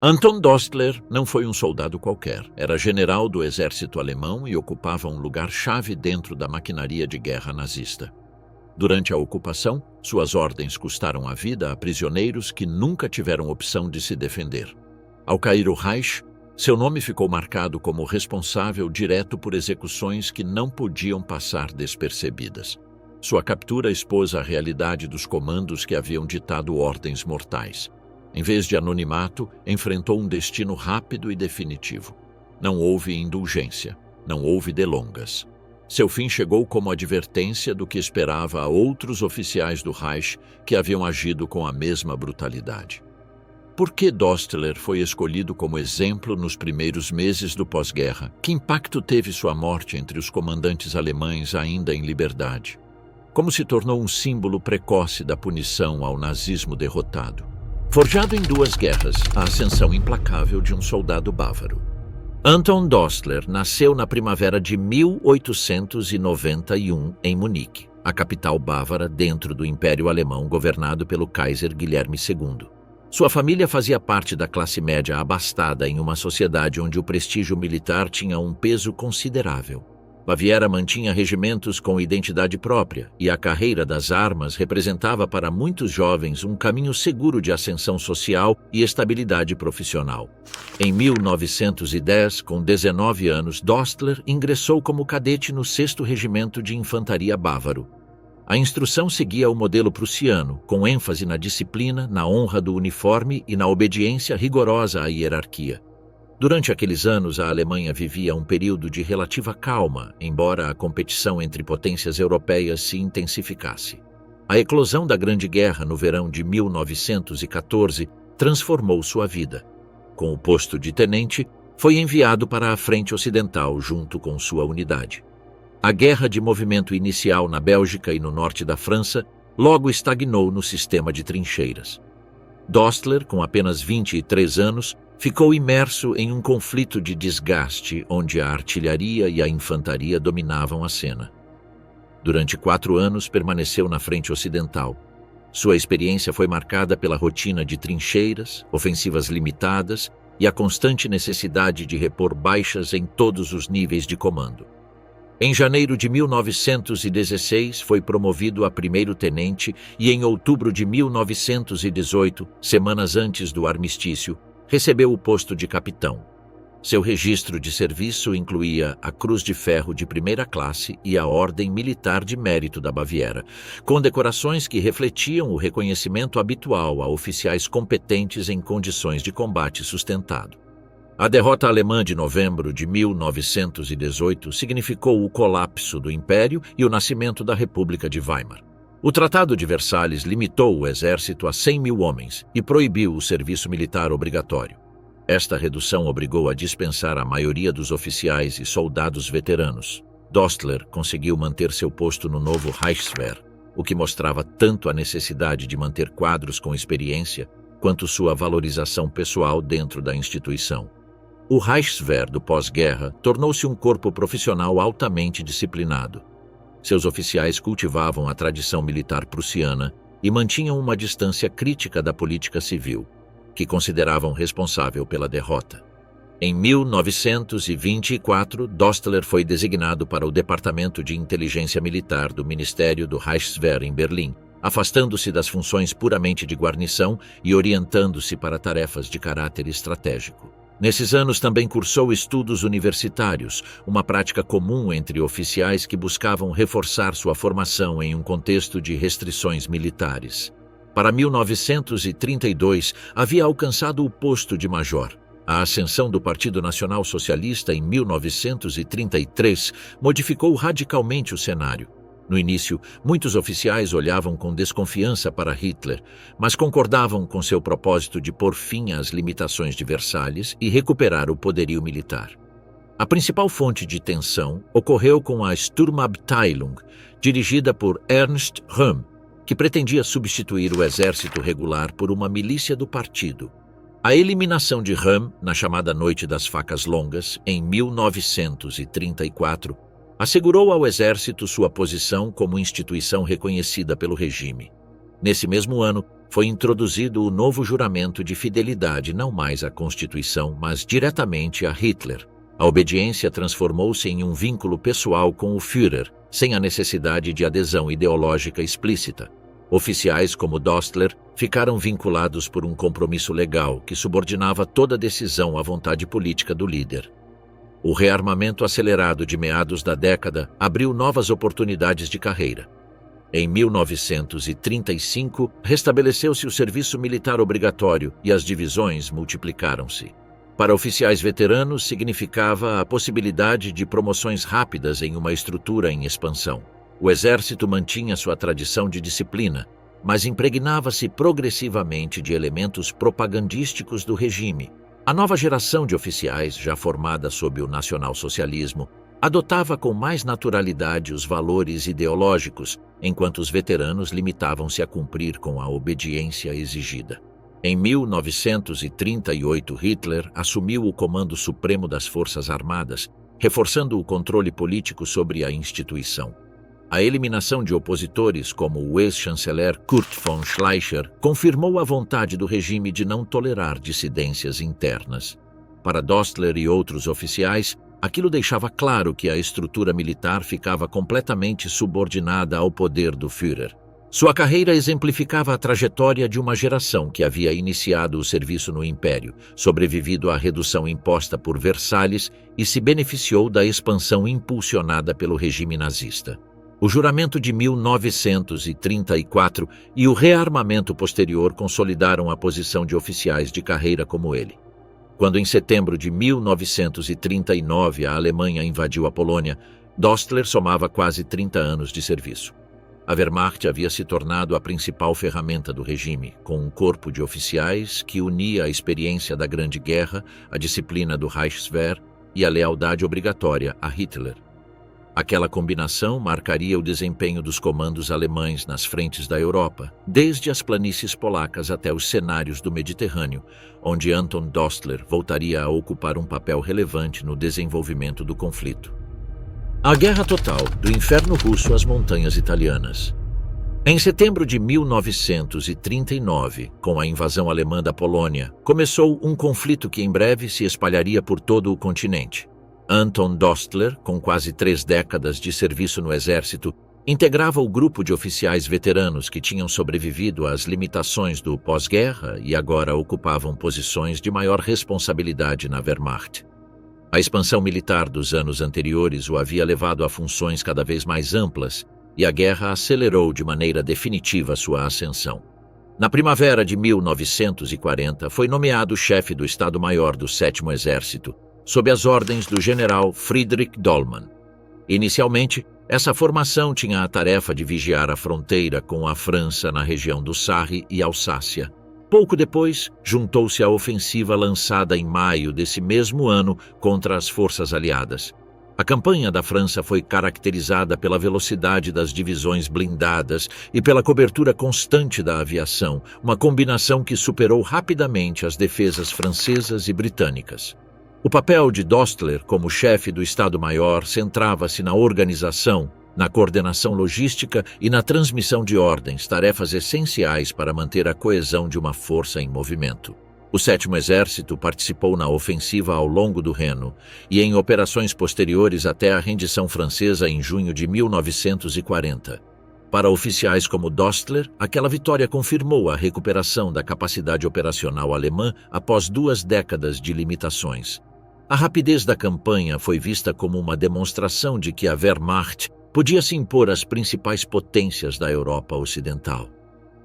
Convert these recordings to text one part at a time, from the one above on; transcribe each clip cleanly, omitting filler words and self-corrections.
Anton Dostler não foi um soldado qualquer. Era general do exército alemão e ocupava um lugar-chave dentro da maquinaria de guerra nazista. Durante a ocupação, suas ordens custaram a vida a prisioneiros que nunca tiveram opção de se defender. Ao cair o Reich, seu nome ficou marcado como responsável direto por execuções que não podiam passar despercebidas. Sua captura expôs a realidade dos comandos que haviam ditado ordens mortais. Em vez de anonimato, enfrentou um destino rápido e definitivo. Não houve indulgência, não houve delongas. Seu fim chegou como advertência do que esperava a outros oficiais do Reich que haviam agido com a mesma brutalidade. Por que Dostler foi escolhido como exemplo nos primeiros meses do pós-guerra? Que impacto teve sua morte entre os comandantes alemães ainda em liberdade? Como se tornou um símbolo precoce da punição ao nazismo derrotado? Forjado em duas guerras, a ascensão implacável de um soldado bávaro. Anton Dostler nasceu na primavera de 1891 em Munique, a capital bávara dentro do Império Alemão governado pelo Kaiser Guilherme II. Sua família fazia parte da classe média abastada em uma sociedade onde o prestígio militar tinha um peso considerável. Baviera mantinha regimentos com identidade própria e a carreira das armas representava para muitos jovens um caminho seguro de ascensão social e estabilidade profissional. Em 1910, com 19 anos, Dostler ingressou como cadete no 6º Regimento de Infantaria Bávaro. A instrução seguia o modelo prussiano, com ênfase na disciplina, na honra do uniforme e na obediência rigorosa à hierarquia. Durante aqueles anos, a Alemanha vivia um período de relativa calma, embora a competição entre potências europeias se intensificasse. A eclosão da Grande Guerra no verão de 1914 transformou sua vida. Com o posto de tenente, foi enviado para a frente ocidental junto com sua unidade. A guerra de movimento inicial na Bélgica e no norte da França logo estagnou no sistema de trincheiras. Dostler, com apenas 23 anos, ficou imerso em um conflito de desgaste onde a artilharia e a infantaria dominavam a cena. Durante 4 anos permaneceu na frente ocidental. Sua experiência foi marcada pela rotina de trincheiras, ofensivas limitadas e a constante necessidade de repor baixas em todos os níveis de comando. Em janeiro de 1916, foi promovido a primeiro-tenente e em outubro de 1918, semanas antes do armistício, recebeu o posto de capitão. Seu registro de serviço incluía a Cruz de Ferro de primeira classe e a Ordem Militar de Mérito da Baviera, condecorações que refletiam o reconhecimento habitual a oficiais competentes em condições de combate sustentado. A derrota alemã de novembro de 1918 significou o colapso do Império e o nascimento da República de Weimar. O Tratado de Versalhes limitou o exército a 100 mil homens e proibiu o serviço militar obrigatório. Esta redução obrigou a dispensar a maioria dos oficiais e soldados veteranos. Dostler conseguiu manter seu posto no novo Reichswehr, o que mostrava tanto a necessidade de manter quadros com experiência quanto sua valorização pessoal dentro da instituição. O Reichswehr do pós-guerra tornou-se um corpo profissional altamente disciplinado. Seus oficiais cultivavam a tradição militar prussiana e mantinham uma distância crítica da política civil, que consideravam responsável pela derrota. Em 1924, Dostler foi designado para o Departamento de Inteligência Militar do Ministério do Reichswehr em Berlim, afastando-se das funções puramente de guarnição e orientando-se para tarefas de caráter estratégico. Nesses anos também cursou estudos universitários, uma prática comum entre oficiais que buscavam reforçar sua formação em um contexto de restrições militares. Para 1932, havia alcançado o posto de major. A ascensão do Partido Nacional Socialista em 1933 modificou radicalmente o cenário. No início, muitos oficiais olhavam com desconfiança para Hitler, mas concordavam com seu propósito de pôr fim às limitações de Versalhes e recuperar o poderio militar. A principal fonte de tensão ocorreu com a Sturmabteilung, dirigida por Ernst Röhm, que pretendia substituir o exército regular por uma milícia do partido. A eliminação de Röhm, na chamada Noite das Facas Longas, em 1934, assegurou ao exército sua posição como instituição reconhecida pelo regime. Nesse mesmo ano, foi introduzido o novo juramento de fidelidade não mais à Constituição, mas diretamente a Hitler. A obediência transformou-se em um vínculo pessoal com o Führer, sem a necessidade de adesão ideológica explícita. Oficiais como Dostler ficaram vinculados por um compromisso legal que subordinava toda decisão à vontade política do líder. O rearmamento acelerado de meados da década abriu novas oportunidades de carreira. Em 1935, restabeleceu-se o serviço militar obrigatório e as divisões multiplicaram-se. Para oficiais veteranos, significava a possibilidade de promoções rápidas em uma estrutura em expansão. O exército mantinha sua tradição de disciplina, mas impregnava-se progressivamente de elementos propagandísticos do regime. A nova geração de oficiais, já formada sob o nacionalsocialismo, adotava com mais naturalidade os valores ideológicos, enquanto os veteranos limitavam-se a cumprir com a obediência exigida. Em 1938, Hitler assumiu o comando supremo das Forças Armadas, reforçando o controle político sobre a instituição. A eliminação de opositores, como o ex-chanceler Kurt von Schleicher, confirmou a vontade do regime de não tolerar dissidências internas. Para Dostler e outros oficiais, aquilo deixava claro que a estrutura militar ficava completamente subordinada ao poder do Führer. Sua carreira exemplificava a trajetória de uma geração que havia iniciado o serviço no Império, sobrevivido à redução imposta por Versalhes e se beneficiou da expansão impulsionada pelo regime nazista. O juramento de 1934 e o rearmamento posterior consolidaram a posição de oficiais de carreira como ele. Quando, em setembro de 1939, a Alemanha invadiu a Polônia, Dostler somava quase 30 anos de serviço. A Wehrmacht havia se tornado a principal ferramenta do regime, com um corpo de oficiais que unia a experiência da Grande Guerra, a disciplina do Reichswehr e a lealdade obrigatória a Hitler. Aquela combinação marcaria o desempenho dos comandos alemães nas frentes da Europa, desde as planícies polacas até os cenários do Mediterrâneo, onde Anton Dostler voltaria a ocupar um papel relevante no desenvolvimento do conflito. A Guerra Total, do Inferno Russo às Montanhas Italianas. Em setembro de 1939, com a invasão alemã da Polônia, começou um conflito que em breve se espalharia por todo o continente. Anton Dostler, com quase 3 décadas de serviço no exército, integrava o grupo de oficiais veteranos que tinham sobrevivido às limitações do pós-guerra e agora ocupavam posições de maior responsabilidade na Wehrmacht. A expansão militar dos anos anteriores o havia levado a funções cada vez mais amplas e a guerra acelerou de maneira definitiva sua ascensão. Na primavera de 1940, foi nomeado chefe do Estado-Maior do 7º Exército, sob as ordens do general Friedrich Dollmann. Inicialmente, essa formação tinha a tarefa de vigiar a fronteira com a França na região do Sarre e Alsácia. Pouco depois, juntou-se à ofensiva lançada em maio desse mesmo ano contra as forças aliadas. A campanha da França foi caracterizada pela velocidade das divisões blindadas e pela cobertura constante da aviação, uma combinação que superou rapidamente as defesas francesas e britânicas. O papel de Dostler como chefe do Estado-Maior centrava-se na organização, na coordenação logística e na transmissão de ordens, tarefas essenciais para manter a coesão de uma força em movimento. O 7º Exército participou na ofensiva ao longo do Reno e em operações posteriores até a rendição francesa em junho de 1940. Para oficiais como Dostler, aquela vitória confirmou a recuperação da capacidade operacional alemã após 2 décadas de limitações. A rapidez da campanha foi vista como uma demonstração de que a Wehrmacht podia se impor às principais potências da Europa Ocidental.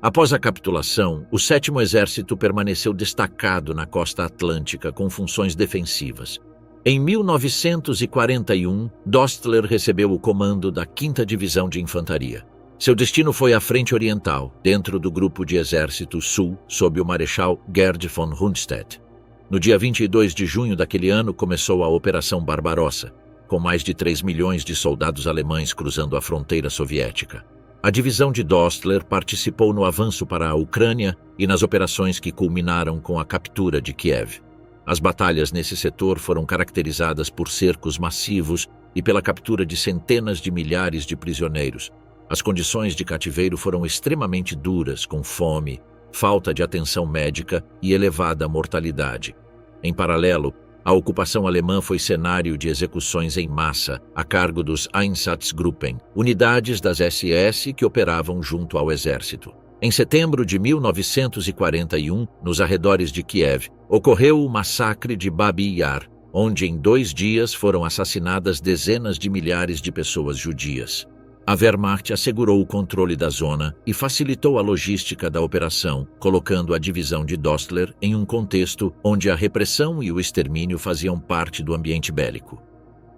Após a capitulação, o 7º Exército permaneceu destacado na costa atlântica com funções defensivas. Em 1941, Dostler recebeu o comando da 5ª Divisão de Infantaria. Seu destino foi a Frente Oriental, dentro do Grupo de Exército Sul, sob o Marechal Gerd von Rundstedt. No dia 22 de junho daquele ano começou a Operação Barbarossa, com mais de 3 milhões de soldados alemães cruzando a fronteira soviética. A divisão de Dostler participou no avanço para a Ucrânia e nas operações que culminaram com a captura de Kiev. As batalhas nesse setor foram caracterizadas por cercos massivos e pela captura de centenas de milhares de prisioneiros. As condições de cativeiro foram extremamente duras, com fome, falta de atenção médica e elevada mortalidade. Em paralelo, a ocupação alemã foi cenário de execuções em massa a cargo dos Einsatzgruppen, unidades das SS que operavam junto ao exército. Em setembro de 1941, nos arredores de Kiev, ocorreu o massacre de Babi Yar, onde em 2 dias foram assassinadas dezenas de milhares de pessoas judias. A Wehrmacht assegurou o controle da zona e facilitou a logística da operação, colocando a divisão de Dostler em um contexto onde a repressão e o extermínio faziam parte do ambiente bélico.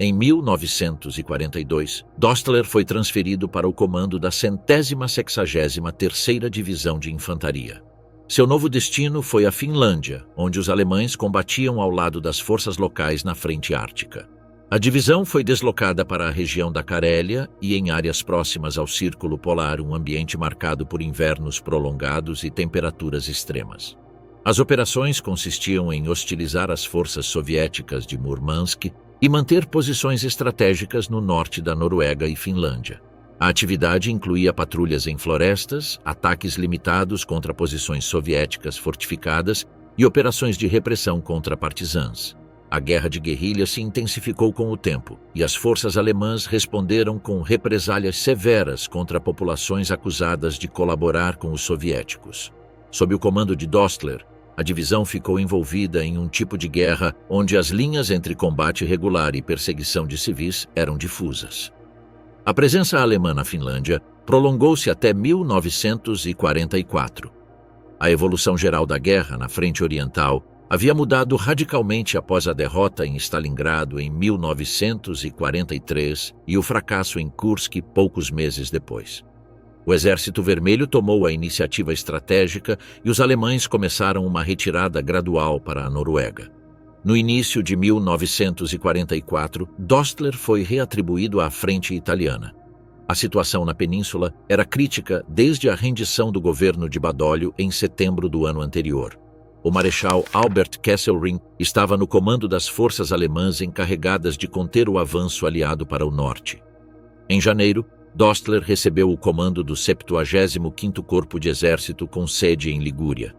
Em 1942, Dostler foi transferido para o comando da 163ª Divisão de Infantaria. Seu novo destino foi a Finlândia, onde os alemães combatiam ao lado das forças locais na frente ártica. A divisão foi deslocada para a região da Carélia e em áreas próximas ao Círculo Polar, um ambiente marcado por invernos prolongados e temperaturas extremas. As operações consistiam em hostilizar as forças soviéticas de Murmansk e manter posições estratégicas no norte da Noruega e Finlândia. A atividade incluía patrulhas em florestas, ataques limitados contra posições soviéticas fortificadas e operações de repressão contra partisãs. A guerra de guerrilha se intensificou com o tempo, e as forças alemãs responderam com represálias severas contra populações acusadas de colaborar com os soviéticos. Sob o comando de Dostler, a divisão ficou envolvida em um tipo de guerra onde as linhas entre combate regular e perseguição de civis eram difusas. A presença alemã na Finlândia prolongou-se até 1944. A evolução geral da guerra na frente oriental havia mudado radicalmente após a derrota em Stalingrado em 1943 e o fracasso em Kursk poucos meses depois. O Exército Vermelho tomou a iniciativa estratégica e os alemães começaram uma retirada gradual para a Noruega. No início de 1944, Dostler foi reatribuído à frente italiana. A situação na península era crítica desde a rendição do governo de Badoglio em setembro do ano anterior. O marechal Albert Kesselring estava no comando das forças alemãs encarregadas de conter o avanço aliado para o norte. Em janeiro, Dostler recebeu o comando do 75º Corpo de Exército com sede em Ligúria.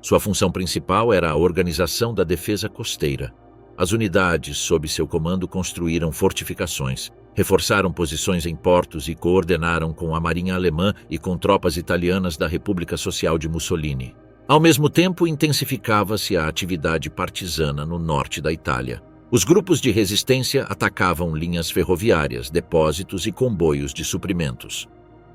Sua função principal era a organização da defesa costeira. As unidades sob seu comando construíram fortificações, reforçaram posições em portos e coordenaram com a Marinha Alemã e com tropas italianas da República Social de Mussolini. Ao mesmo tempo, intensificava-se a atividade partisana no norte da Itália. Os grupos de resistência atacavam linhas ferroviárias, depósitos e comboios de suprimentos.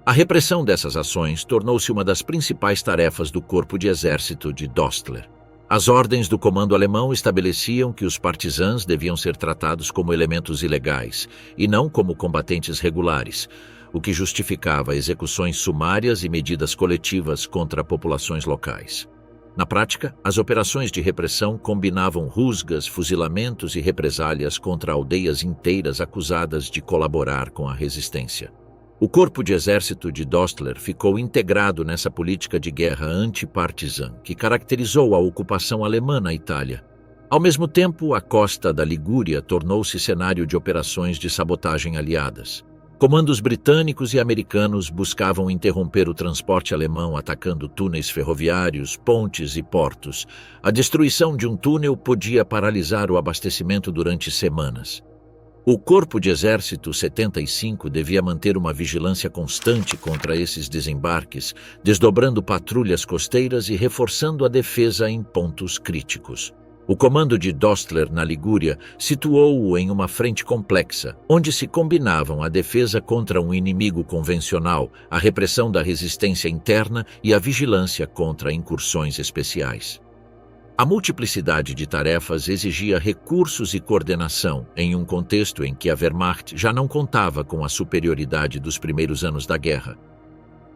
A repressão dessas ações tornou-se uma das principais tarefas do Corpo de Exército de Dostler. As ordens do comando alemão estabeleciam que os partisãs deviam ser tratados como elementos ilegais e não como combatentes regulares, o que justificava execuções sumárias e medidas coletivas contra populações locais. Na prática, as operações de repressão combinavam rusgas, fuzilamentos e represálias contra aldeias inteiras acusadas de colaborar com a resistência. O Corpo de Exército de Dostler ficou integrado nessa política de guerra antipartisã que caracterizou a ocupação alemã na Itália. Ao mesmo tempo, a costa da Ligúria tornou-se cenário de operações de sabotagem aliadas. Comandos britânicos e americanos buscavam interromper o transporte alemão atacando túneis ferroviários, pontes e portos. A destruição de um túnel podia paralisar o abastecimento durante semanas. O Corpo de Exército 75 devia manter uma vigilância constante contra esses desembarques, desdobrando patrulhas costeiras e reforçando a defesa em pontos críticos. O comando de Dostler na Ligúria situou-o em uma frente complexa, onde se combinavam a defesa contra um inimigo convencional, a repressão da resistência interna e a vigilância contra incursões especiais. A multiplicidade de tarefas exigia recursos e coordenação em um contexto em que a Wehrmacht já não contava com a superioridade dos primeiros anos da guerra.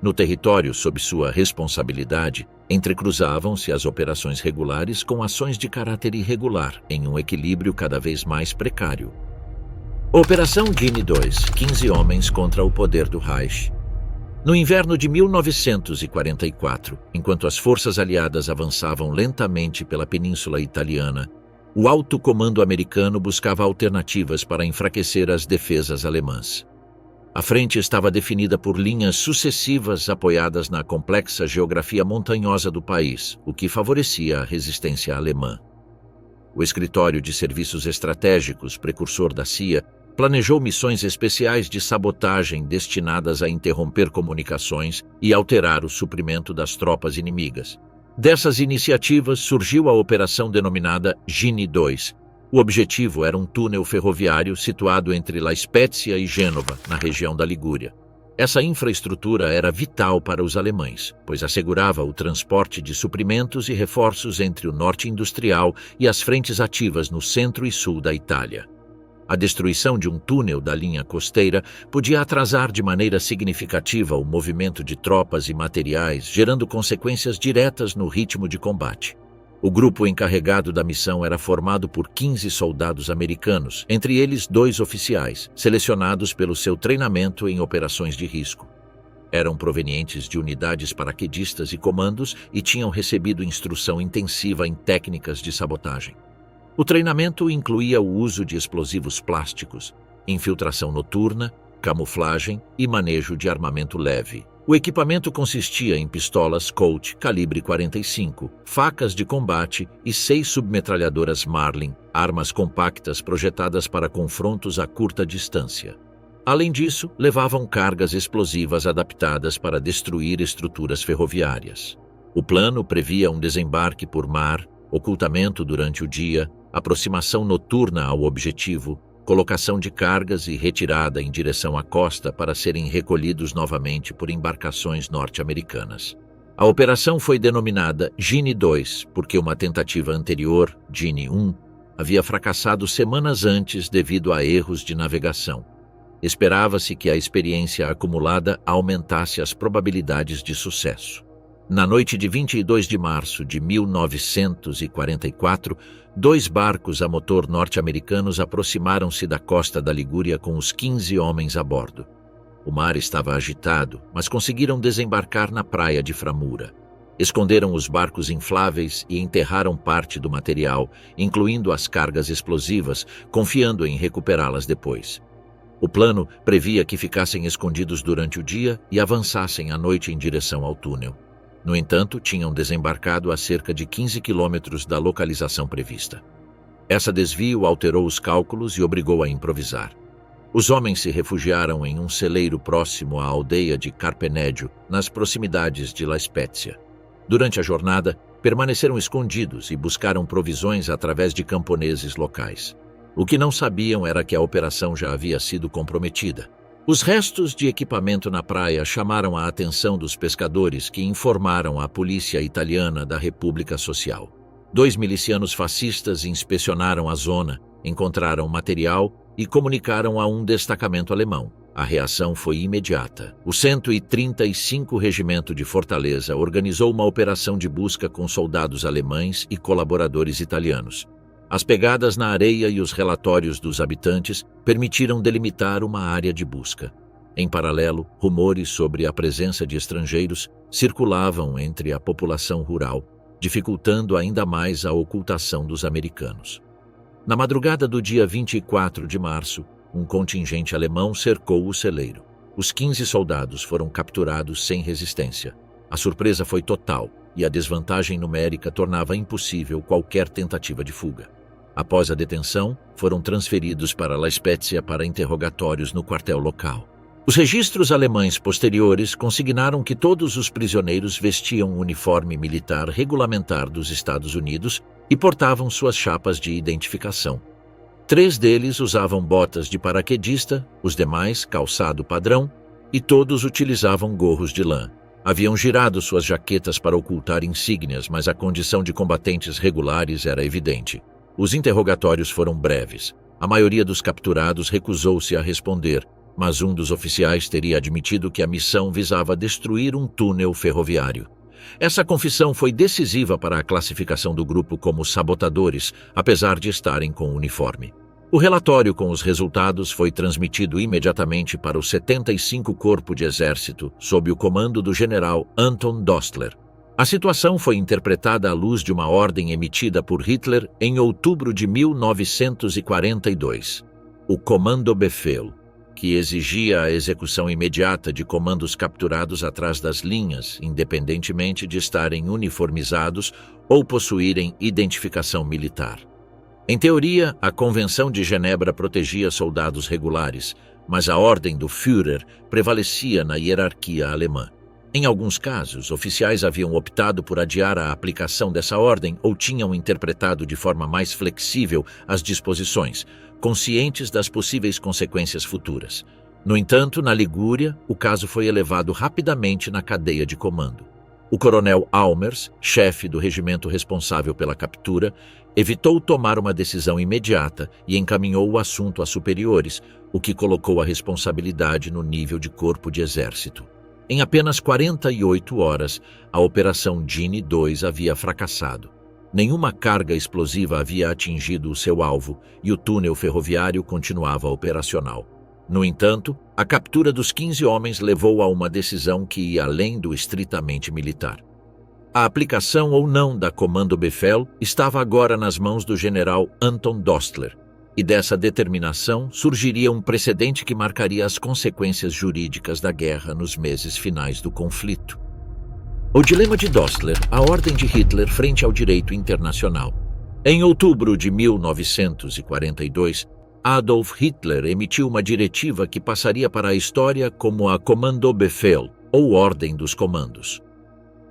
No território sob sua responsabilidade, entrecruzavam-se as operações regulares com ações de caráter irregular, em um equilíbrio cada vez mais precário. Operação Guinea 2, 15 homens contra o poder do Reich. No inverno de 1944, enquanto as forças aliadas avançavam lentamente pela península italiana, o alto comando americano buscava alternativas para enfraquecer as defesas alemãs. A frente estava definida por linhas sucessivas apoiadas na complexa geografia montanhosa do país, o que favorecia a resistência alemã. O Escritório de Serviços Estratégicos, precursor da CIA, planejou missões especiais de sabotagem destinadas a interromper comunicações e alterar o suprimento das tropas inimigas. Dessas iniciativas surgiu a operação denominada Gini 2. O objetivo era um túnel ferroviário situado entre La Spezia e Gênova, na região da Ligúria. Essa infraestrutura era vital para os alemães, pois assegurava o transporte de suprimentos e reforços entre o norte industrial e as frentes ativas no centro e sul da Itália. A destruição de um túnel da linha costeira podia atrasar de maneira significativa o movimento de tropas e materiais, gerando consequências diretas no ritmo de combate. O grupo encarregado da missão era formado por 15 soldados americanos, entre eles 2 oficiais, selecionados pelo seu treinamento em operações de risco. Eram provenientes de unidades paraquedistas e comandos e tinham recebido instrução intensiva em técnicas de sabotagem. O treinamento incluía o uso de explosivos plásticos, infiltração noturna, camuflagem e manejo de armamento leve. O equipamento consistia em pistolas Colt calibre 45, facas de combate e 6 submetralhadoras Marlin, armas compactas projetadas para confrontos a curta distância. Além disso, levavam cargas explosivas adaptadas para destruir estruturas ferroviárias. O plano previa um desembarque por mar, ocultamento durante o dia, aproximação noturna ao objetivo, colocação de cargas e retirada em direção à costa para serem recolhidos novamente por embarcações norte-americanas. A operação foi denominada Gini 2 porque uma tentativa anterior, Gini 1, havia fracassado semanas antes devido a erros de navegação. Esperava-se que a experiência acumulada aumentasse as probabilidades de sucesso. Na noite de 22 de março de 1944, 2 barcos a motor norte-americanos aproximaram-se da costa da Ligúria com os 15 homens a bordo. O mar estava agitado, mas conseguiram desembarcar na praia de Framura. Esconderam os barcos infláveis e enterraram parte do material, incluindo as cargas explosivas, confiando em recuperá-las depois. O plano previa que ficassem escondidos durante o dia e avançassem à noite em direção ao túnel. No entanto, tinham desembarcado a cerca de 15 quilômetros da localização prevista. Essa desvio alterou os cálculos e obrigou a improvisar. Os homens se refugiaram em um celeiro próximo à aldeia de Carpeneggio, nas proximidades de La Spezia. Durante a jornada, permaneceram escondidos e buscaram provisões através de camponeses locais. O que não sabiam era que a operação já havia sido comprometida. Os restos de equipamento na praia chamaram a atenção dos pescadores que informaram à polícia italiana da República Social. 2 milicianos fascistas inspecionaram a zona, encontraram material e comunicaram a um destacamento alemão. A reação foi imediata. O 135 Regimento de Fortaleza organizou uma operação de busca com soldados alemães e colaboradores italianos. As pegadas na areia e os relatórios dos habitantes permitiram delimitar uma área de busca. Em paralelo, rumores sobre a presença de estrangeiros circulavam entre a população rural, dificultando ainda mais a ocultação dos americanos. Na madrugada do dia 24 de março, um contingente alemão cercou o celeiro. Os 15 soldados foram capturados sem resistência. A surpresa foi total e a desvantagem numérica tornava impossível qualquer tentativa de fuga. Após a detenção, foram transferidos para La Spezia para interrogatórios no quartel local. Os registros alemães posteriores consignaram que todos os prisioneiros vestiam o uniforme militar regulamentar dos Estados Unidos e portavam suas chapas de identificação. 3 deles usavam botas de paraquedista, os demais calçado padrão, e todos utilizavam gorros de lã. Haviam girado suas jaquetas para ocultar insígnias, mas a condição de combatentes regulares era evidente. Os interrogatórios foram breves. A maioria dos capturados recusou-se a responder, mas um dos oficiais teria admitido que a missão visava destruir um túnel ferroviário. Essa confissão foi decisiva para a classificação do grupo como sabotadores, apesar de estarem com uniforme. O relatório com os resultados foi transmitido imediatamente para o 75º Corpo de Exército, sob o comando do general Anton Dostler. A situação foi interpretada à luz de uma ordem emitida por Hitler em outubro de 1942. O Kommandobefehl, que exigia a execução imediata de comandos capturados atrás das linhas, independentemente de estarem uniformizados ou possuírem identificação militar. Em teoria, a Convenção de Genebra protegia soldados regulares, mas a ordem do Führer prevalecia na hierarquia alemã. Em alguns casos, oficiais haviam optado por adiar a aplicação dessa ordem ou tinham interpretado de forma mais flexível as disposições, conscientes das possíveis consequências futuras. No entanto, na Ligúria, o caso foi elevado rapidamente na cadeia de comando. O coronel Almers, chefe do regimento responsável pela captura, evitou tomar uma decisão imediata e encaminhou o assunto a superiores, o que colocou a responsabilidade no nível de corpo de exército. Em apenas 48 horas, a Operação Gini 2 havia fracassado. Nenhuma carga explosiva havia atingido o seu alvo e o túnel ferroviário continuava operacional. No entanto, a captura dos 15 homens levou a uma decisão que ia além do estritamente militar. A aplicação ou não da Kommandobefehl estava agora nas mãos do general Anton Dostler, e dessa determinação surgiria um precedente que marcaria as consequências jurídicas da guerra nos meses finais do conflito. O dilema de Dostler, a ordem de Hitler frente ao direito internacional. Em outubro de 1942, Adolf Hitler emitiu uma diretiva que passaria para a história como a Kommandobefehl, ou Ordem dos Comandos.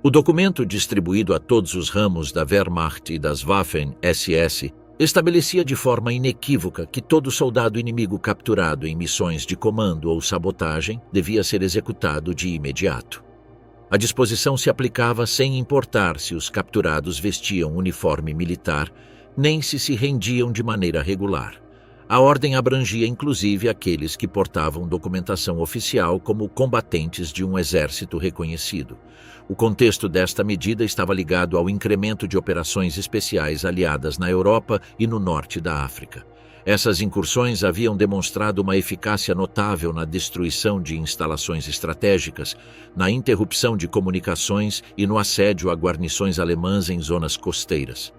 O documento, distribuído a todos os ramos da Wehrmacht e das Waffen-SS, estabelecia de forma inequívoca que todo soldado inimigo capturado em missões de comando ou sabotagem devia ser executado de imediato. A disposição se aplicava sem importar se os capturados vestiam uniforme militar, nem se rendiam de maneira regular. A ordem abrangia inclusive aqueles que portavam documentação oficial como combatentes de um exército reconhecido. O contexto desta medida estava ligado ao incremento de operações especiais aliadas na Europa e no norte da África. Essas incursões haviam demonstrado uma eficácia notável na destruição de instalações estratégicas, na interrupção de comunicações e no assédio a guarnições alemãs em zonas costeiras.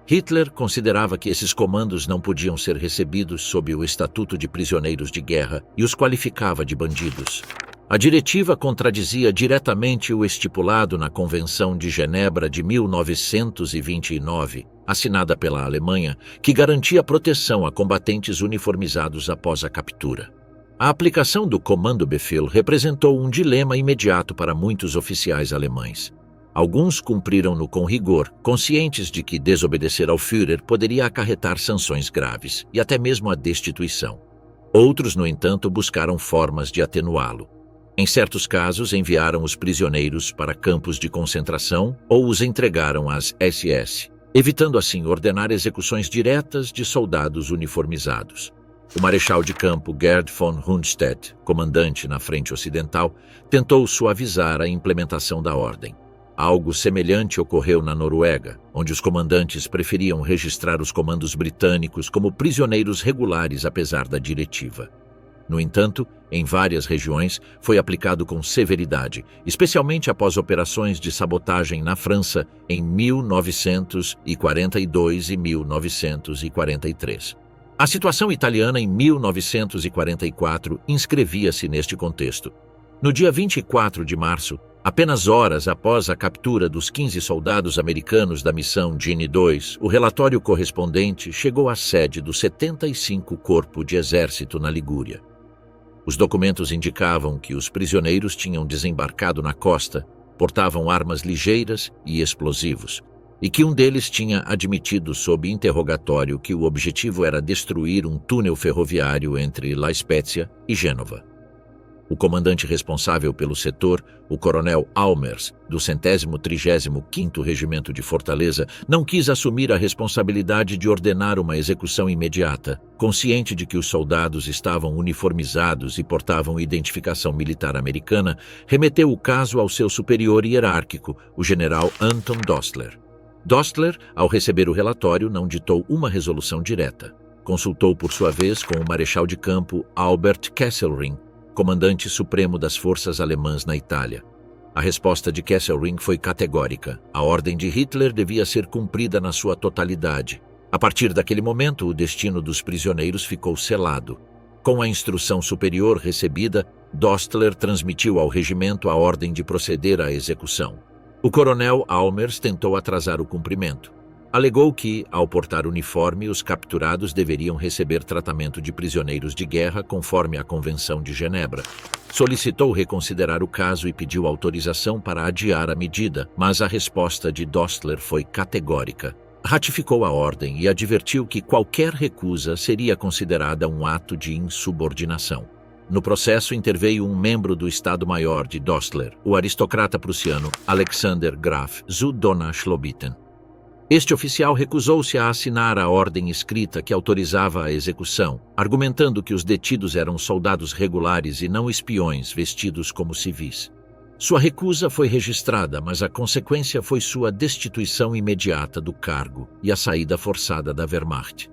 Hitler considerava que esses comandos não podiam ser recebidos sob o Estatuto de Prisioneiros de Guerra e os qualificava de bandidos. A diretiva contradizia diretamente o estipulado na Convenção de Genebra de 1929, assinada pela Alemanha, que garantia proteção a combatentes uniformizados após a captura. A aplicação do Kommandobefehl representou um dilema imediato para muitos oficiais alemães. Alguns cumpriram-no com rigor, conscientes de que desobedecer ao Führer poderia acarretar sanções graves e até mesmo a destituição. Outros, no entanto, buscaram formas de atenuá-lo. Em certos casos, enviaram os prisioneiros para campos de concentração ou os entregaram às SS, evitando assim ordenar execuções diretas de soldados uniformizados. O marechal de campo Gerd von Rundstedt, comandante na frente ocidental, tentou suavizar a implementação da ordem. Algo semelhante ocorreu na Noruega, onde os comandantes preferiam registrar os comandos britânicos como prisioneiros regulares apesar da diretiva. No entanto, em várias regiões, foi aplicado com severidade, especialmente após operações de sabotagem na França em 1942 e 1943. A situação italiana em 1944 inscrevia-se neste contexto. No dia 24 de março, apenas horas após a captura dos 15 soldados americanos da missão Gini 2, o relatório correspondente chegou à sede do 75º Corpo de Exército na Ligúria. Os documentos indicavam que os prisioneiros tinham desembarcado na costa, portavam armas ligeiras e explosivos, e que um deles tinha admitido sob interrogatório que o objetivo era destruir um túnel ferroviário entre La Spezia e Gênova. O comandante responsável pelo setor, o coronel Almers, do 135º Regimento de Fortaleza, não quis assumir a responsabilidade de ordenar uma execução imediata, consciente de que os soldados estavam uniformizados e portavam identificação militar americana, remeteu o caso ao seu superior hierárquico, o general Anton Dostler. Dostler, ao receber o relatório, não ditou uma resolução direta. Consultou por sua vez com o marechal de campo Albert Kesselring, comandante supremo das forças alemãs na Itália. A resposta de Kesselring foi categórica. A ordem de Hitler devia ser cumprida na sua totalidade. A partir daquele momento, o destino dos prisioneiros ficou selado. Com a instrução superior recebida, Dostler transmitiu ao regimento a ordem de proceder à execução. O coronel Almers tentou atrasar o cumprimento. Alegou que, ao portar uniforme, os capturados deveriam receber tratamento de prisioneiros de guerra conforme a Convenção de Genebra. Solicitou reconsiderar o caso e pediu autorização para adiar a medida, mas a resposta de Dostler foi categórica. Ratificou a ordem e advertiu que qualquer recusa seria considerada um ato de insubordinação. No processo interveio um membro do Estado-Maior de Dostler, o aristocrata prussiano Alexander Graf zu Donaueschlobitten. Este oficial recusou-se a assinar a ordem escrita que autorizava a execução, argumentando que os detidos eram soldados regulares e não espiões vestidos como civis. Sua recusa foi registrada, mas a consequência foi sua destituição imediata do cargo e a saída forçada da Wehrmacht.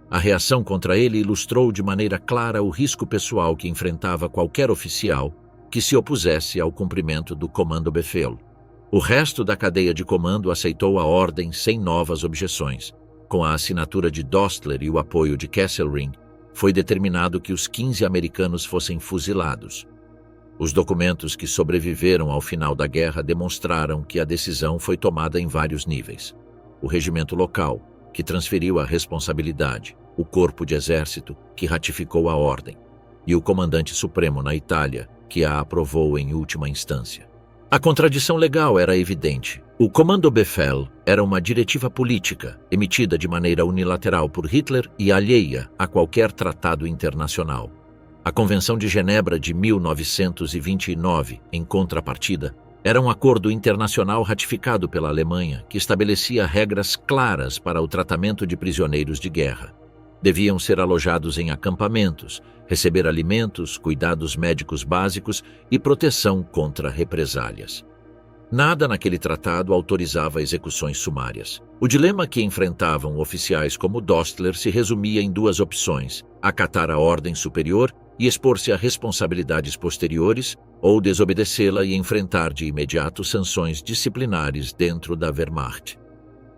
A reação contra ele ilustrou de maneira clara o risco pessoal que enfrentava qualquer oficial que se opusesse ao cumprimento do Kommandobefehl. O resto da cadeia de comando aceitou a ordem sem novas objeções. Com a assinatura de Dostler e o apoio de Kesselring, foi determinado que os 15 americanos fossem fuzilados. Os documentos que sobreviveram ao final da guerra demonstraram que a decisão foi tomada em vários níveis. O regimento local, que transferiu a responsabilidade, o corpo de exército, que ratificou a ordem, e o comandante supremo na Itália, que a aprovou em última instância. A contradição legal era evidente. O Kommandobefehl era uma diretiva política, emitida de maneira unilateral por Hitler e alheia a qualquer tratado internacional. A Convenção de Genebra de 1929, em contrapartida, era um acordo internacional ratificado pela Alemanha que estabelecia regras claras para o tratamento de prisioneiros de guerra. Deviam ser alojados em acampamentos, receber alimentos, cuidados médicos básicos e proteção contra represálias. Nada naquele tratado autorizava execuções sumárias. O dilema que enfrentavam oficiais como Dostler se resumia em duas opções: acatar a ordem superior e expor-se a responsabilidades posteriores, ou desobedecê-la e enfrentar de imediato sanções disciplinares dentro da Wehrmacht.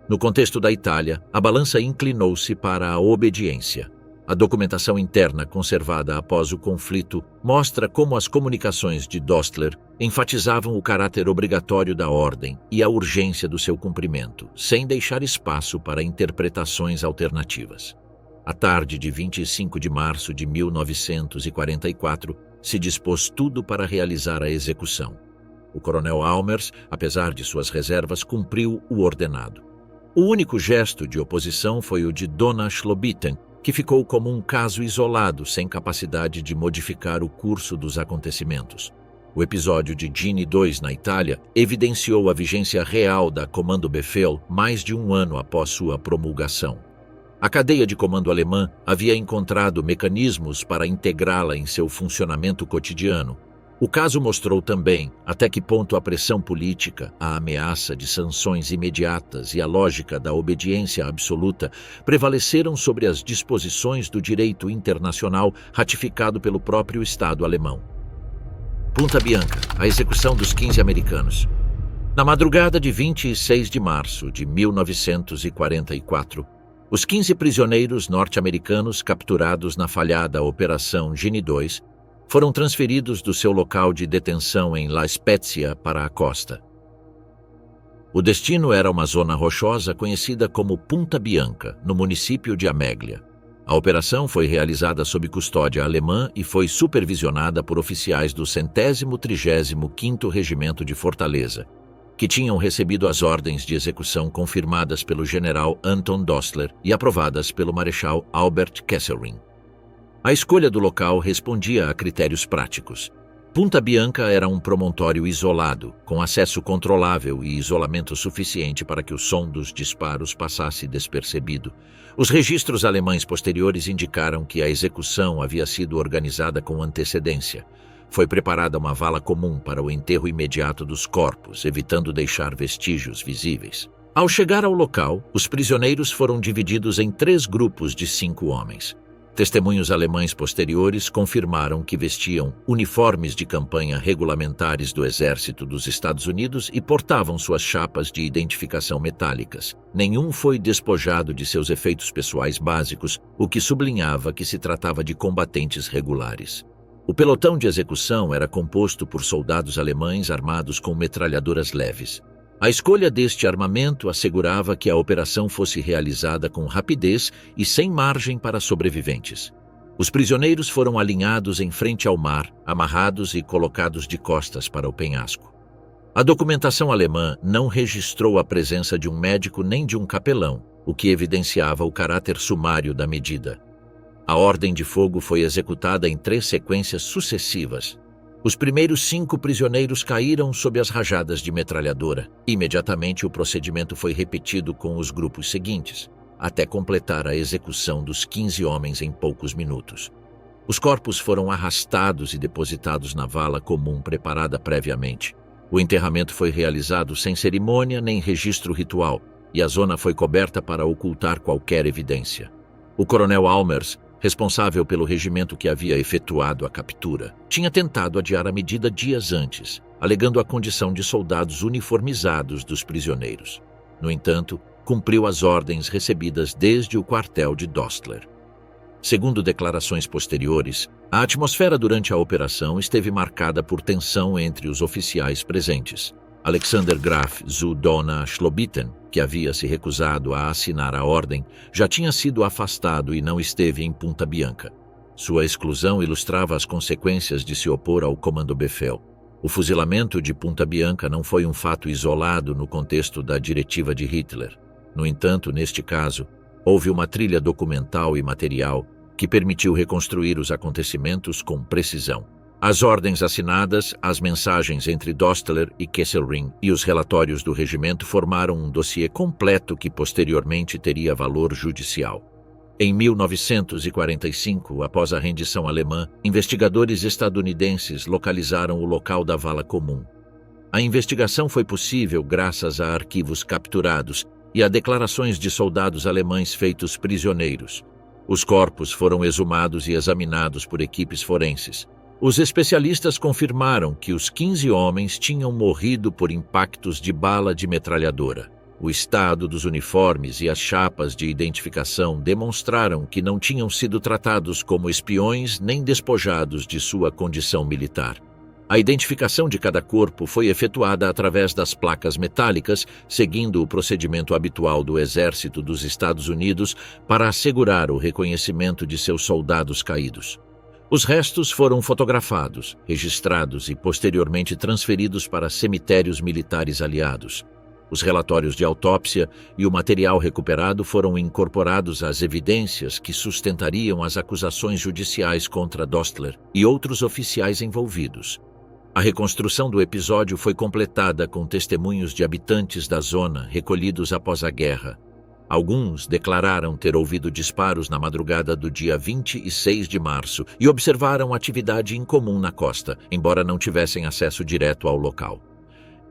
No contexto da Itália, a balança inclinou-se para a obediência. A documentação interna conservada após o conflito mostra como as comunicações de Dostler enfatizavam o caráter obrigatório da ordem e a urgência do seu cumprimento, sem deixar espaço para interpretações alternativas. À tarde de 25 de março de 1944, se dispôs tudo para realizar a execução. O coronel Almers, apesar de suas reservas, cumpriu o ordenado. O único gesto de oposição foi o de Donaueschlobitten, que ficou como um caso isolado, sem capacidade de modificar o curso dos acontecimentos. O episódio de Gini II na Itália evidenciou a vigência real da Kommandobefehl mais de um ano após sua promulgação. A cadeia de comando alemã havia encontrado mecanismos para integrá-la em seu funcionamento cotidiano. O caso mostrou também até que ponto a pressão política, a ameaça de sanções imediatas e a lógica da obediência absoluta prevaleceram sobre as disposições do direito internacional ratificado pelo próprio Estado alemão. Punta Bianca, a execução dos 15 americanos. Na madrugada de 26 de março de 1944, os 15 prisioneiros norte-americanos capturados na falhada Operação Gini II foram transferidos do seu local de detenção em La Spezia para a costa. O destino era uma zona rochosa conhecida como Punta Bianca, no município de Ameglia. A operação foi realizada sob custódia alemã e foi supervisionada por oficiais do 135º Regimento de Fortaleza, que tinham recebido as ordens de execução confirmadas pelo general Anton Dostler e aprovadas pelo marechal Albert Kesselring. A escolha do local respondia a critérios práticos. Punta Bianca era um promontório isolado, com acesso controlável e isolamento suficiente para que o som dos disparos passasse despercebido. Os registros alemães posteriores indicaram que a execução havia sido organizada com antecedência. Foi preparada uma vala comum para o enterro imediato dos corpos, evitando deixar vestígios visíveis. Ao chegar ao local, os prisioneiros foram divididos em 3 grupos de 5 homens. Testemunhos alemães posteriores confirmaram que vestiam uniformes de campanha regulamentares do Exército dos Estados Unidos e portavam suas chapas de identificação metálicas. Nenhum foi despojado de seus efeitos pessoais básicos, o que sublinhava que se tratava de combatentes regulares. O pelotão de execução era composto por soldados alemães armados com metralhadoras leves. A escolha deste armamento assegurava que a operação fosse realizada com rapidez e sem margem para sobreviventes. Os prisioneiros foram alinhados em frente ao mar, amarrados e colocados de costas para o penhasco. A documentação alemã não registrou a presença de um médico nem de um capelão, o que evidenciava o caráter sumário da medida. A ordem de fogo foi executada em 3 sequências sucessivas. Os primeiros 5 prisioneiros caíram sob as rajadas de metralhadora. Imediatamente o procedimento foi repetido com os grupos seguintes, até completar a execução dos 15 homens em poucos minutos. Os corpos foram arrastados e depositados na vala comum preparada previamente. O enterramento foi realizado sem cerimônia nem registro ritual, e a zona foi coberta para ocultar qualquer evidência. O coronel Almers, responsável pelo regimento que havia efetuado a captura, tinha tentado adiar a medida dias antes, alegando a condição de soldados uniformizados dos prisioneiros. No entanto, cumpriu as ordens recebidas desde o quartel de Dostler. Segundo declarações posteriores, a atmosfera durante a operação esteve marcada por tensão entre os oficiais presentes. Alexander Graf zu Dohna Schlobitten, que havia se recusado a assinar a ordem, já tinha sido afastado e não esteve em Punta Bianca. Sua exclusão ilustrava as consequências de se opor ao Kommandobefehl. O fuzilamento de Punta Bianca não foi um fato isolado no contexto da diretiva de Hitler. No entanto, neste caso, houve uma trilha documental e material que permitiu reconstruir os acontecimentos com precisão. As ordens assinadas, as mensagens entre Dostler e Kesselring e os relatórios do regimento formaram um dossiê completo que posteriormente teria valor judicial. Em 1945, após a rendição alemã, investigadores estadunidenses localizaram o local da vala comum. A investigação foi possível graças a arquivos capturados e a declarações de soldados alemães feitos prisioneiros. Os corpos foram exumados e examinados por equipes forenses. Os especialistas confirmaram que os 15 homens tinham morrido por impactos de bala de metralhadora. O estado dos uniformes e as chapas de identificação demonstraram que não tinham sido tratados como espiões nem despojados de sua condição militar. A identificação de cada corpo foi efetuada através das placas metálicas, seguindo o procedimento habitual do Exército dos Estados Unidos para assegurar o reconhecimento de seus soldados caídos. Os restos foram fotografados, registrados e posteriormente transferidos para cemitérios militares aliados. Os relatórios de autópsia e o material recuperado foram incorporados às evidências que sustentariam as acusações judiciais contra Dostler e outros oficiais envolvidos. A reconstrução do episódio foi completada com testemunhos de habitantes da zona recolhidos após a guerra. Alguns declararam ter ouvido disparos na madrugada do dia 26 de março e observaram atividade incomum na costa, embora não tivessem acesso direto ao local.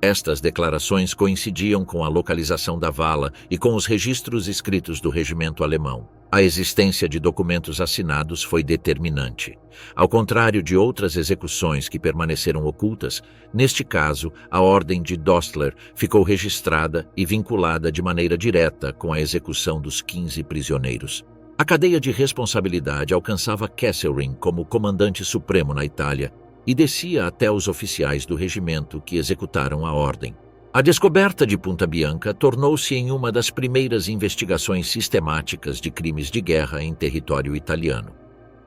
Estas declarações coincidiam com a localização da vala e com os registros escritos do regimento alemão. A existência de documentos assinados foi determinante. Ao contrário de outras execuções que permaneceram ocultas, neste caso, a ordem de Dostler ficou registrada e vinculada de maneira direta com a execução dos 15 prisioneiros. A cadeia de responsabilidade alcançava Kesselring como comandante supremo na Itália e descia até os oficiais do regimento que executaram a ordem. A descoberta de Punta Bianca tornou-se em uma das primeiras investigações sistemáticas de crimes de guerra em território italiano.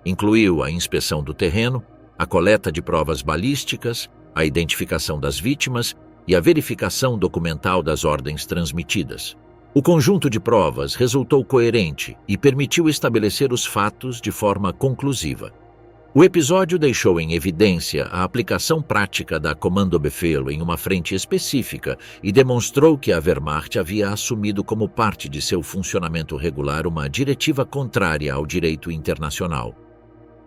Incluiu a inspeção do terreno, a coleta de provas balísticas, a identificação das vítimas e a verificação documental das ordens transmitidas. O conjunto de provas resultou coerente e permitiu estabelecer os fatos de forma conclusiva. O episódio deixou em evidência a aplicação prática da Kommandobefehl em uma frente específica e demonstrou que a Wehrmacht havia assumido como parte de seu funcionamento regular uma diretiva contrária ao direito internacional.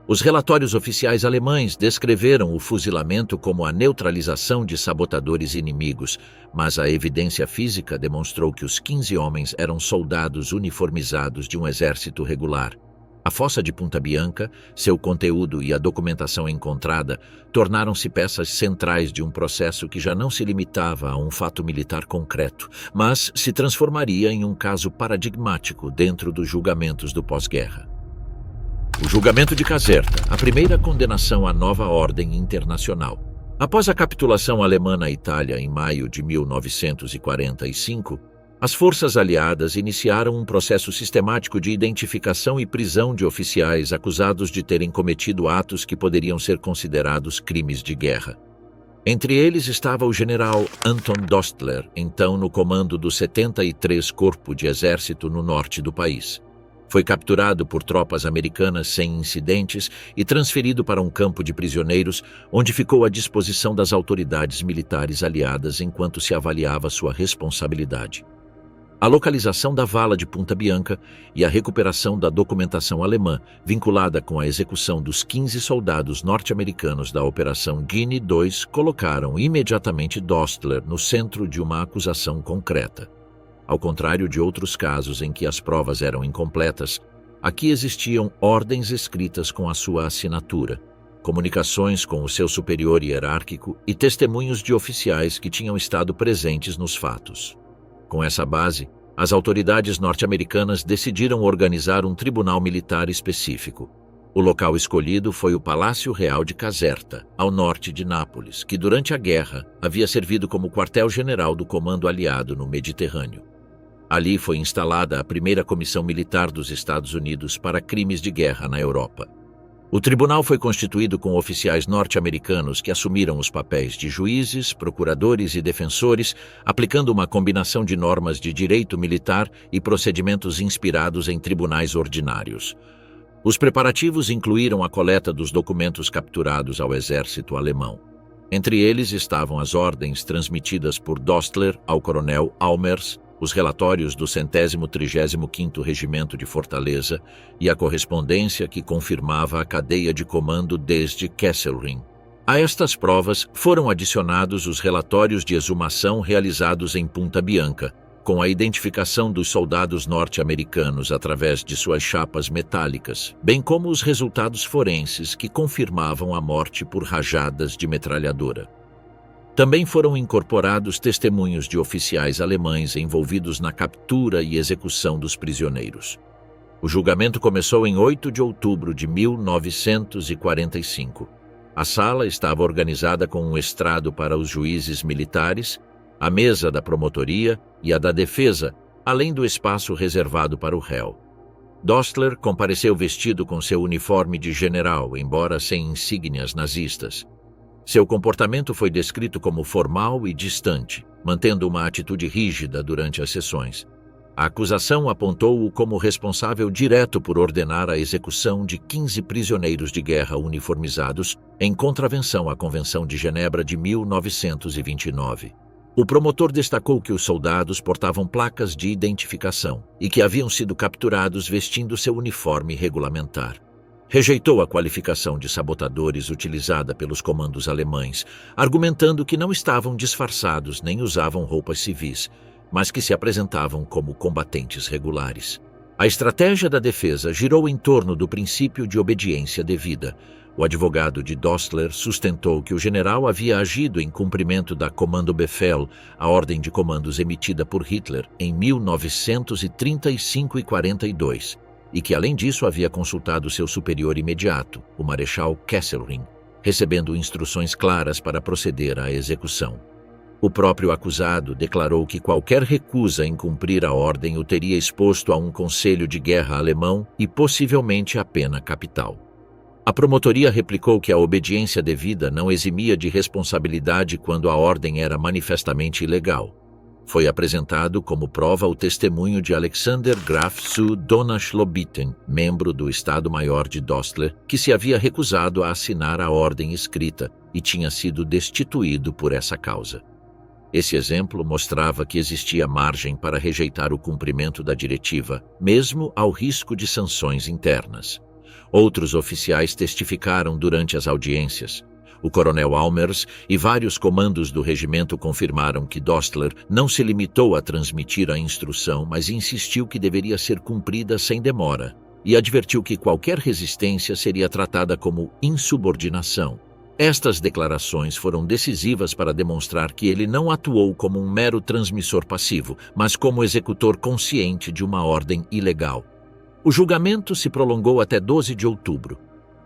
Os relatórios oficiais alemães descreveram o fuzilamento como a neutralização de sabotadores inimigos, mas a evidência física demonstrou que os 15 homens eram soldados uniformizados de um exército regular. A fossa de Punta Bianca, seu conteúdo e a documentação encontrada tornaram-se peças centrais de um processo que já não se limitava a um fato militar concreto, mas se transformaria em um caso paradigmático dentro dos julgamentos do pós-guerra. O julgamento de Caserta, a primeira condenação à nova ordem internacional. Após a capitulação alemã na Itália em maio de 1945, as forças aliadas iniciaram um processo sistemático de identificação e prisão de oficiais acusados de terem cometido atos que poderiam ser considerados crimes de guerra. Entre eles estava o general Anton Dostler, então no comando do 73 Corpo de Exército no norte do país. Foi capturado por tropas americanas sem incidentes e transferido para um campo de prisioneiros, onde ficou à disposição das autoridades militares aliadas enquanto se avaliava sua responsabilidade. A localização da vala de Punta Bianca e a recuperação da documentação alemã vinculada com a execução dos 15 soldados norte-americanos da Operação Guinea II colocaram imediatamente Dostler no centro de uma acusação concreta. Ao contrário de outros casos em que as provas eram incompletas, aqui existiam ordens escritas com a sua assinatura, comunicações com o seu superior hierárquico e testemunhos de oficiais que tinham estado presentes nos fatos. Com essa base, as autoridades norte-americanas decidiram organizar um tribunal militar específico. O local escolhido foi o Palácio Real de Caserta, ao norte de Nápoles, que durante a guerra havia servido como quartel-general do Comando Aliado no Mediterrâneo. Ali foi instalada a primeira comissão militar dos Estados Unidos para crimes de guerra na Europa. O tribunal foi constituído com oficiais norte-americanos que assumiram os papéis de juízes, procuradores e defensores, aplicando uma combinação de normas de direito militar e procedimentos inspirados em tribunais ordinários. Os preparativos incluíram a coleta dos documentos capturados ao exército alemão. Entre eles estavam as ordens transmitidas por Dostler ao coronel Almers, os relatórios do 135º Regimento de Fortaleza e a correspondência que confirmava a cadeia de comando desde Kesselring. A estas provas foram adicionados os relatórios de exumação realizados em Punta Bianca, com a identificação dos soldados norte-americanos através de suas chapas metálicas, bem como os resultados forenses que confirmavam a morte por rajadas de metralhadora. Também foram incorporados testemunhos de oficiais alemães envolvidos na captura e execução dos prisioneiros. O julgamento começou em 8 de outubro de 1945. A sala estava organizada com um estrado para os juízes militares, a mesa da promotoria e a da defesa, além do espaço reservado para o réu. Dostler compareceu vestido com seu uniforme de general, embora sem insígnias nazistas. Seu comportamento foi descrito como formal e distante, mantendo uma atitude rígida durante as sessões. A acusação apontou-o como responsável direto por ordenar a execução de 15 prisioneiros de guerra uniformizados em contravenção à Convenção de Genebra de 1929. O promotor destacou que os soldados portavam placas de identificação e que haviam sido capturados vestindo seu uniforme regulamentar. Rejeitou a qualificação de sabotadores utilizada pelos comandos alemães, argumentando que não estavam disfarçados nem usavam roupas civis, mas que se apresentavam como combatentes regulares. A estratégia da defesa girou em torno do princípio de obediência devida. O advogado de Dostler sustentou que o general havia agido em cumprimento da Kommandobefehl, a ordem de comandos emitida por Hitler em 1935 e 42, e que, além disso, havia consultado seu superior imediato, o marechal Kesselring, recebendo instruções claras para proceder à execução. O próprio acusado declarou que qualquer recusa em cumprir a ordem o teria exposto a um conselho de guerra alemão e possivelmente à pena capital. A promotoria replicou que a obediência devida não eximia de responsabilidade quando a ordem era manifestamente ilegal. Foi apresentado como prova o testemunho de Alexander Graf zu Donaueschlebieten, membro do Estado-Maior de Dostler, que se havia recusado a assinar a ordem escrita e tinha sido destituído por essa causa. Esse exemplo mostrava que existia margem para rejeitar o cumprimento da diretiva, mesmo ao risco de sanções internas. Outros oficiais testificaram durante as audiências. O coronel Almers e vários comandos do regimento confirmaram que Dostler não se limitou a transmitir a instrução, mas insistiu que deveria ser cumprida sem demora. e advertiu que qualquer resistência seria tratada como insubordinação. Estas declarações foram decisivas para demonstrar que ele não atuou como um mero transmissor passivo, mas como executor consciente de uma ordem ilegal. O julgamento se prolongou até 12 de outubro.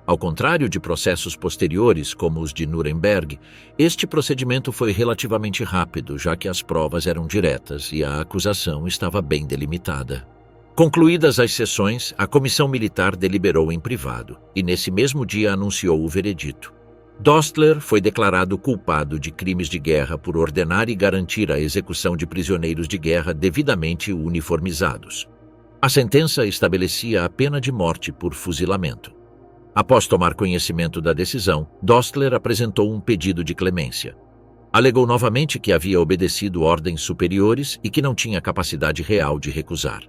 Ao contrário de processos posteriores, como os de Nuremberg, este procedimento foi relativamente rápido, já que as provas eram diretas e a acusação estava bem delimitada. Concluídas as sessões, a comissão militar deliberou em privado e, nesse mesmo dia, anunciou o veredito. Dostler foi declarado culpado de crimes de guerra por ordenar e garantir a execução de prisioneiros de guerra devidamente uniformizados. A sentença estabelecia a pena de morte por fuzilamento. Após tomar conhecimento da decisão, Dostler apresentou um pedido de clemência. Alegou novamente que havia obedecido ordens superiores e que não tinha capacidade real de recusar.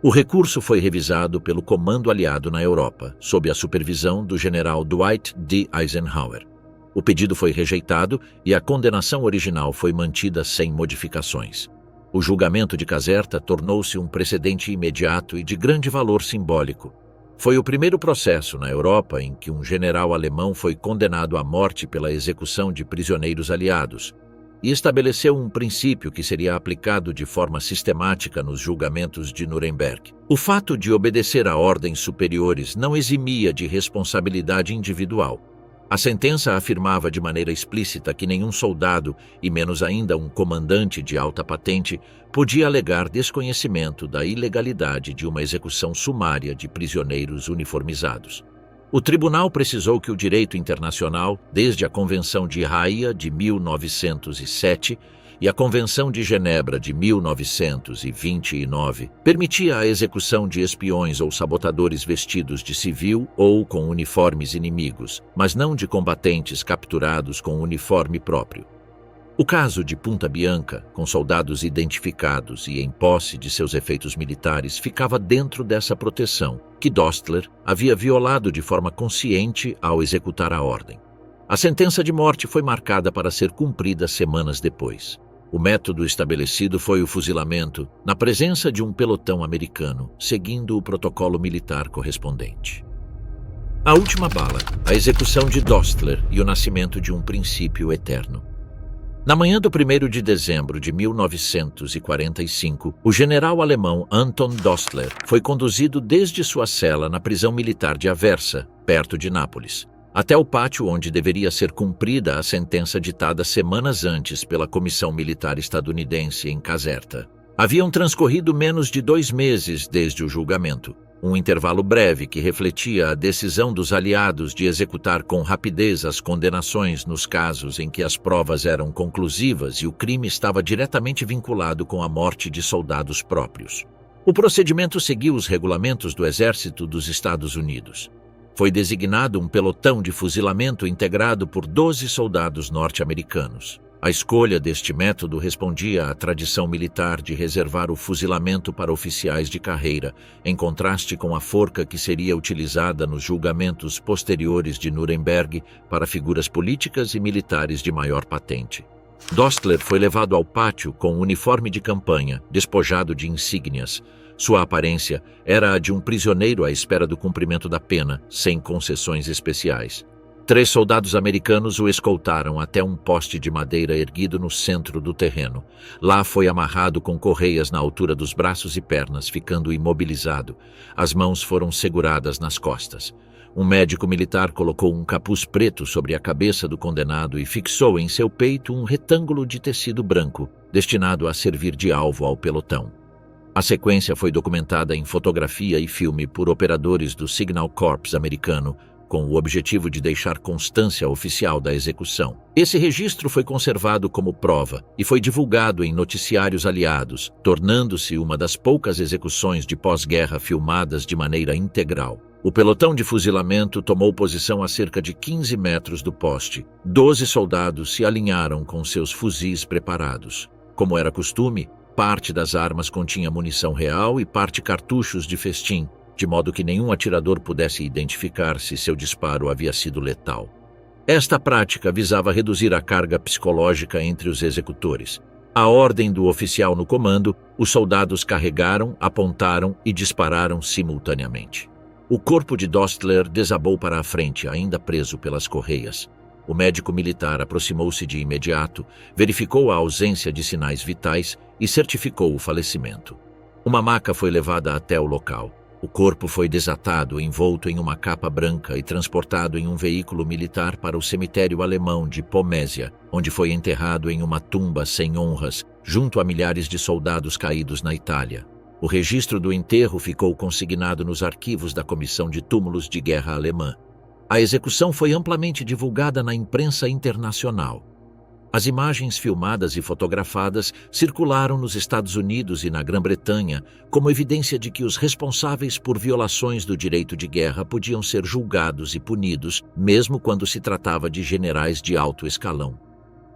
O recurso foi revisado pelo Comando Aliado na Europa, sob a supervisão do general Dwight D. Eisenhower. O pedido foi rejeitado e a condenação original foi mantida sem modificações. O julgamento de Caserta tornou-se um precedente imediato e de grande valor simbólico. Foi o primeiro processo na Europa em que um general alemão foi condenado à morte pela execução de prisioneiros aliados, e estabeleceu um princípio que seria aplicado de forma sistemática nos julgamentos de Nuremberg. O fato de obedecer a ordens superiores não eximia de responsabilidade individual. A sentença afirmava de maneira explícita que nenhum soldado, e menos ainda um comandante de alta patente, podia alegar desconhecimento da ilegalidade de uma execução sumária de prisioneiros uniformizados. O tribunal precisou que o direito internacional, desde a Convenção de Haia de 1907 e a Convenção de Genebra de 1929, permitia a execução de espiões ou sabotadores vestidos de civil ou com uniformes inimigos, mas não de combatentes capturados com uniforme próprio. O caso de Punta Bianca, com soldados identificados e em posse de seus efeitos militares, ficava dentro dessa proteção, que Dostler havia violado de forma consciente ao executar a ordem. A sentença de morte foi marcada para ser cumprida semanas depois. O método estabelecido foi o fuzilamento, na presença de um pelotão americano, seguindo o protocolo militar correspondente. A última bala, a execução de Dostler e o nascimento de um princípio eterno. Na manhã do 1º de dezembro de 1945, o general alemão Anton Dostler foi conduzido desde sua cela na prisão militar de Aversa, perto de Nápoles, até o pátio onde deveria ser cumprida a sentença ditada semanas antes pela Comissão Militar Estadunidense em Caserta. Haviam transcorrido menos de 2 meses desde o julgamento, um intervalo breve que refletia a decisão dos aliados de executar com rapidez as condenações nos casos em que as provas eram conclusivas e o crime estava diretamente vinculado com a morte de soldados próprios. O procedimento seguiu os regulamentos do Exército dos Estados Unidos. Foi designado um pelotão de fuzilamento integrado por 12 soldados norte-americanos. A escolha deste método respondia à tradição militar de reservar o fuzilamento para oficiais de carreira, em contraste com a forca que seria utilizada nos julgamentos posteriores de Nuremberg para figuras políticas e militares de maior patente. Dostler foi levado ao pátio com um uniforme de campanha, despojado de insígnias. Sua aparência era a de um prisioneiro à espera do cumprimento da pena, sem concessões especiais. 3 soldados americanos o escoltaram até um poste de madeira erguido no centro do terreno. Lá foi amarrado com correias na altura dos braços e pernas, ficando imobilizado. As mãos foram seguradas nas costas. Um médico militar colocou um capuz preto sobre a cabeça do condenado e fixou em seu peito um retângulo de tecido branco, destinado a servir de alvo ao pelotão. A sequência foi documentada em fotografia e filme por operadores do Signal Corps americano, com o objetivo de deixar constância oficial da execução. Esse registro foi conservado como prova e foi divulgado em noticiários aliados, tornando-se uma das poucas execuções de pós-guerra filmadas de maneira integral. O pelotão de fuzilamento tomou posição a cerca de 15 metros do poste. 12 soldados se alinharam com seus fuzis preparados. Como era costume, parte das armas continha munição real e parte cartuchos de festim, de modo que nenhum atirador pudesse identificar se seu disparo havia sido letal. Esta prática visava reduzir a carga psicológica entre os executores. À ordem do oficial no comando, os soldados carregaram, apontaram e dispararam simultaneamente. O corpo de Dostler desabou para a frente, ainda preso pelas correias. O médico militar aproximou-se de imediato, verificou a ausência de sinais vitais e certificou o falecimento. Uma maca foi levada até o local. O corpo foi desatado, envolto em uma capa branca e transportado em um veículo militar para o cemitério alemão de Pomésia, onde foi enterrado em uma tumba sem honras, junto a milhares de soldados caídos na Itália. O registro do enterro ficou consignado nos arquivos da Comissão de Túmulos de Guerra Alemã. A execução foi amplamente divulgada na imprensa internacional. As imagens filmadas e fotografadas circularam nos Estados Unidos e na Grã-Bretanha como evidência de que os responsáveis por violações do direito de guerra podiam ser julgados e punidos, mesmo quando se tratava de generais de alto escalão.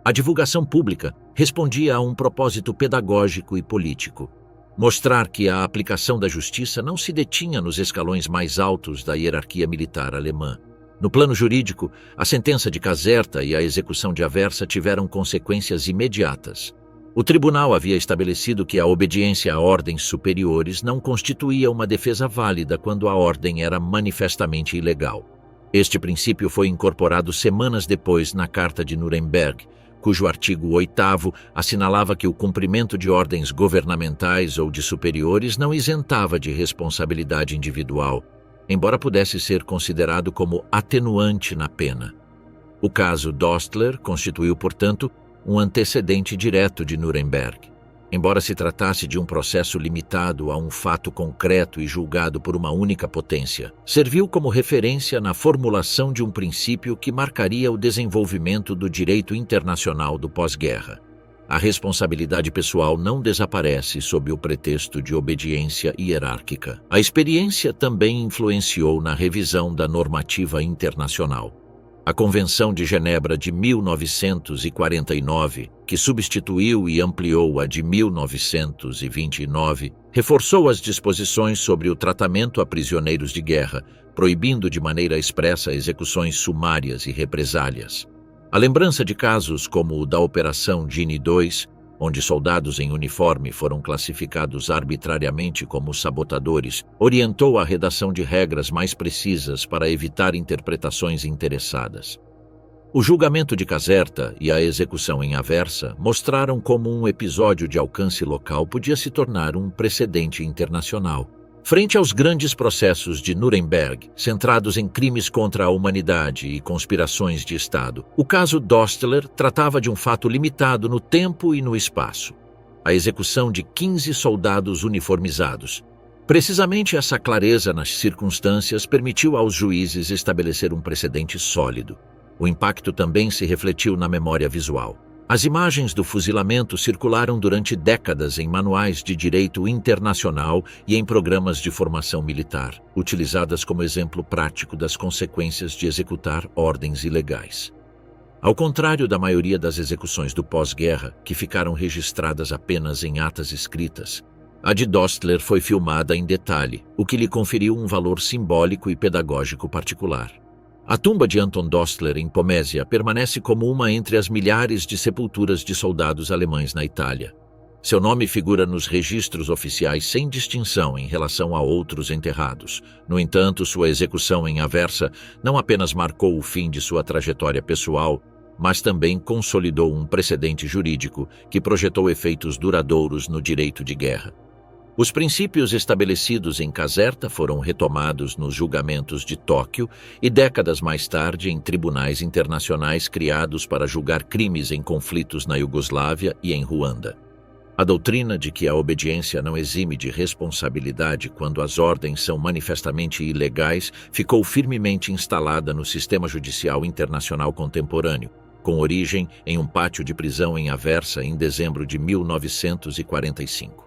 A divulgação pública respondia a um propósito pedagógico e político: mostrar que a aplicação da justiça não se detinha nos escalões mais altos da hierarquia militar alemã. No plano jurídico, a sentença de Caserta e a execução de Aversa tiveram consequências imediatas. O tribunal havia estabelecido que a obediência a ordens superiores não constituía uma defesa válida quando a ordem era manifestamente ilegal. Este princípio foi incorporado semanas depois na Carta de Nuremberg, cujo artigo 8º assinalava que o cumprimento de ordens governamentais ou de superiores não isentava de responsabilidade individual, embora pudesse ser considerado como atenuante na pena. O caso Dostler constituiu, portanto, um antecedente direto de Nuremberg. Embora se tratasse de um processo limitado a um fato concreto e julgado por uma única potência, serviu como referência na formulação de um princípio que marcaria o desenvolvimento do direito internacional do pós-guerra. A responsabilidade pessoal não desaparece sob o pretexto de obediência hierárquica. A experiência também influenciou na revisão da normativa internacional. A Convenção de Genebra de 1949, que substituiu e ampliou a de 1929, reforçou as disposições sobre o tratamento a prisioneiros de guerra, proibindo de maneira expressa execuções sumárias e represálias. A lembrança de casos como o da Operação Gini II, onde soldados em uniforme foram classificados arbitrariamente como sabotadores, orientou a redação de regras mais precisas para evitar interpretações interessadas. O julgamento de Caserta e a execução em Aversa mostraram como um episódio de alcance local podia se tornar um precedente internacional. Frente aos grandes processos de Nuremberg, centrados em crimes contra a humanidade e conspirações de Estado, o caso Dostler tratava de um fato limitado no tempo e no espaço: a execução de 15 soldados uniformizados. Precisamente essa clareza nas circunstâncias permitiu aos juízes estabelecer um precedente sólido. O impacto também se refletiu na memória visual. As imagens do fuzilamento circularam durante décadas em manuais de direito internacional e em programas de formação militar, utilizadas como exemplo prático das consequências de executar ordens ilegais. Ao contrário da maioria das execuções do pós-guerra, que ficaram registradas apenas em atas escritas, a de Dostler foi filmada em detalhe, o que lhe conferiu um valor simbólico e pedagógico particular. A tumba de Anton Dostler, em Pomésia, permanece como uma entre as milhares de sepulturas de soldados alemães na Itália. Seu nome figura nos registros oficiais sem distinção em relação a outros enterrados. No entanto, sua execução em Aversa não apenas marcou o fim de sua trajetória pessoal, mas também consolidou um precedente jurídico que projetou efeitos duradouros no direito de guerra. Os princípios estabelecidos em Caserta foram retomados nos julgamentos de Tóquio e décadas mais tarde em tribunais internacionais criados para julgar crimes em conflitos na Iugoslávia e em Ruanda. A doutrina de que a obediência não exime de responsabilidade quando as ordens são manifestamente ilegais ficou firmemente instalada no sistema judicial internacional contemporâneo, com origem em um pátio de prisão em Aversa em dezembro de 1945.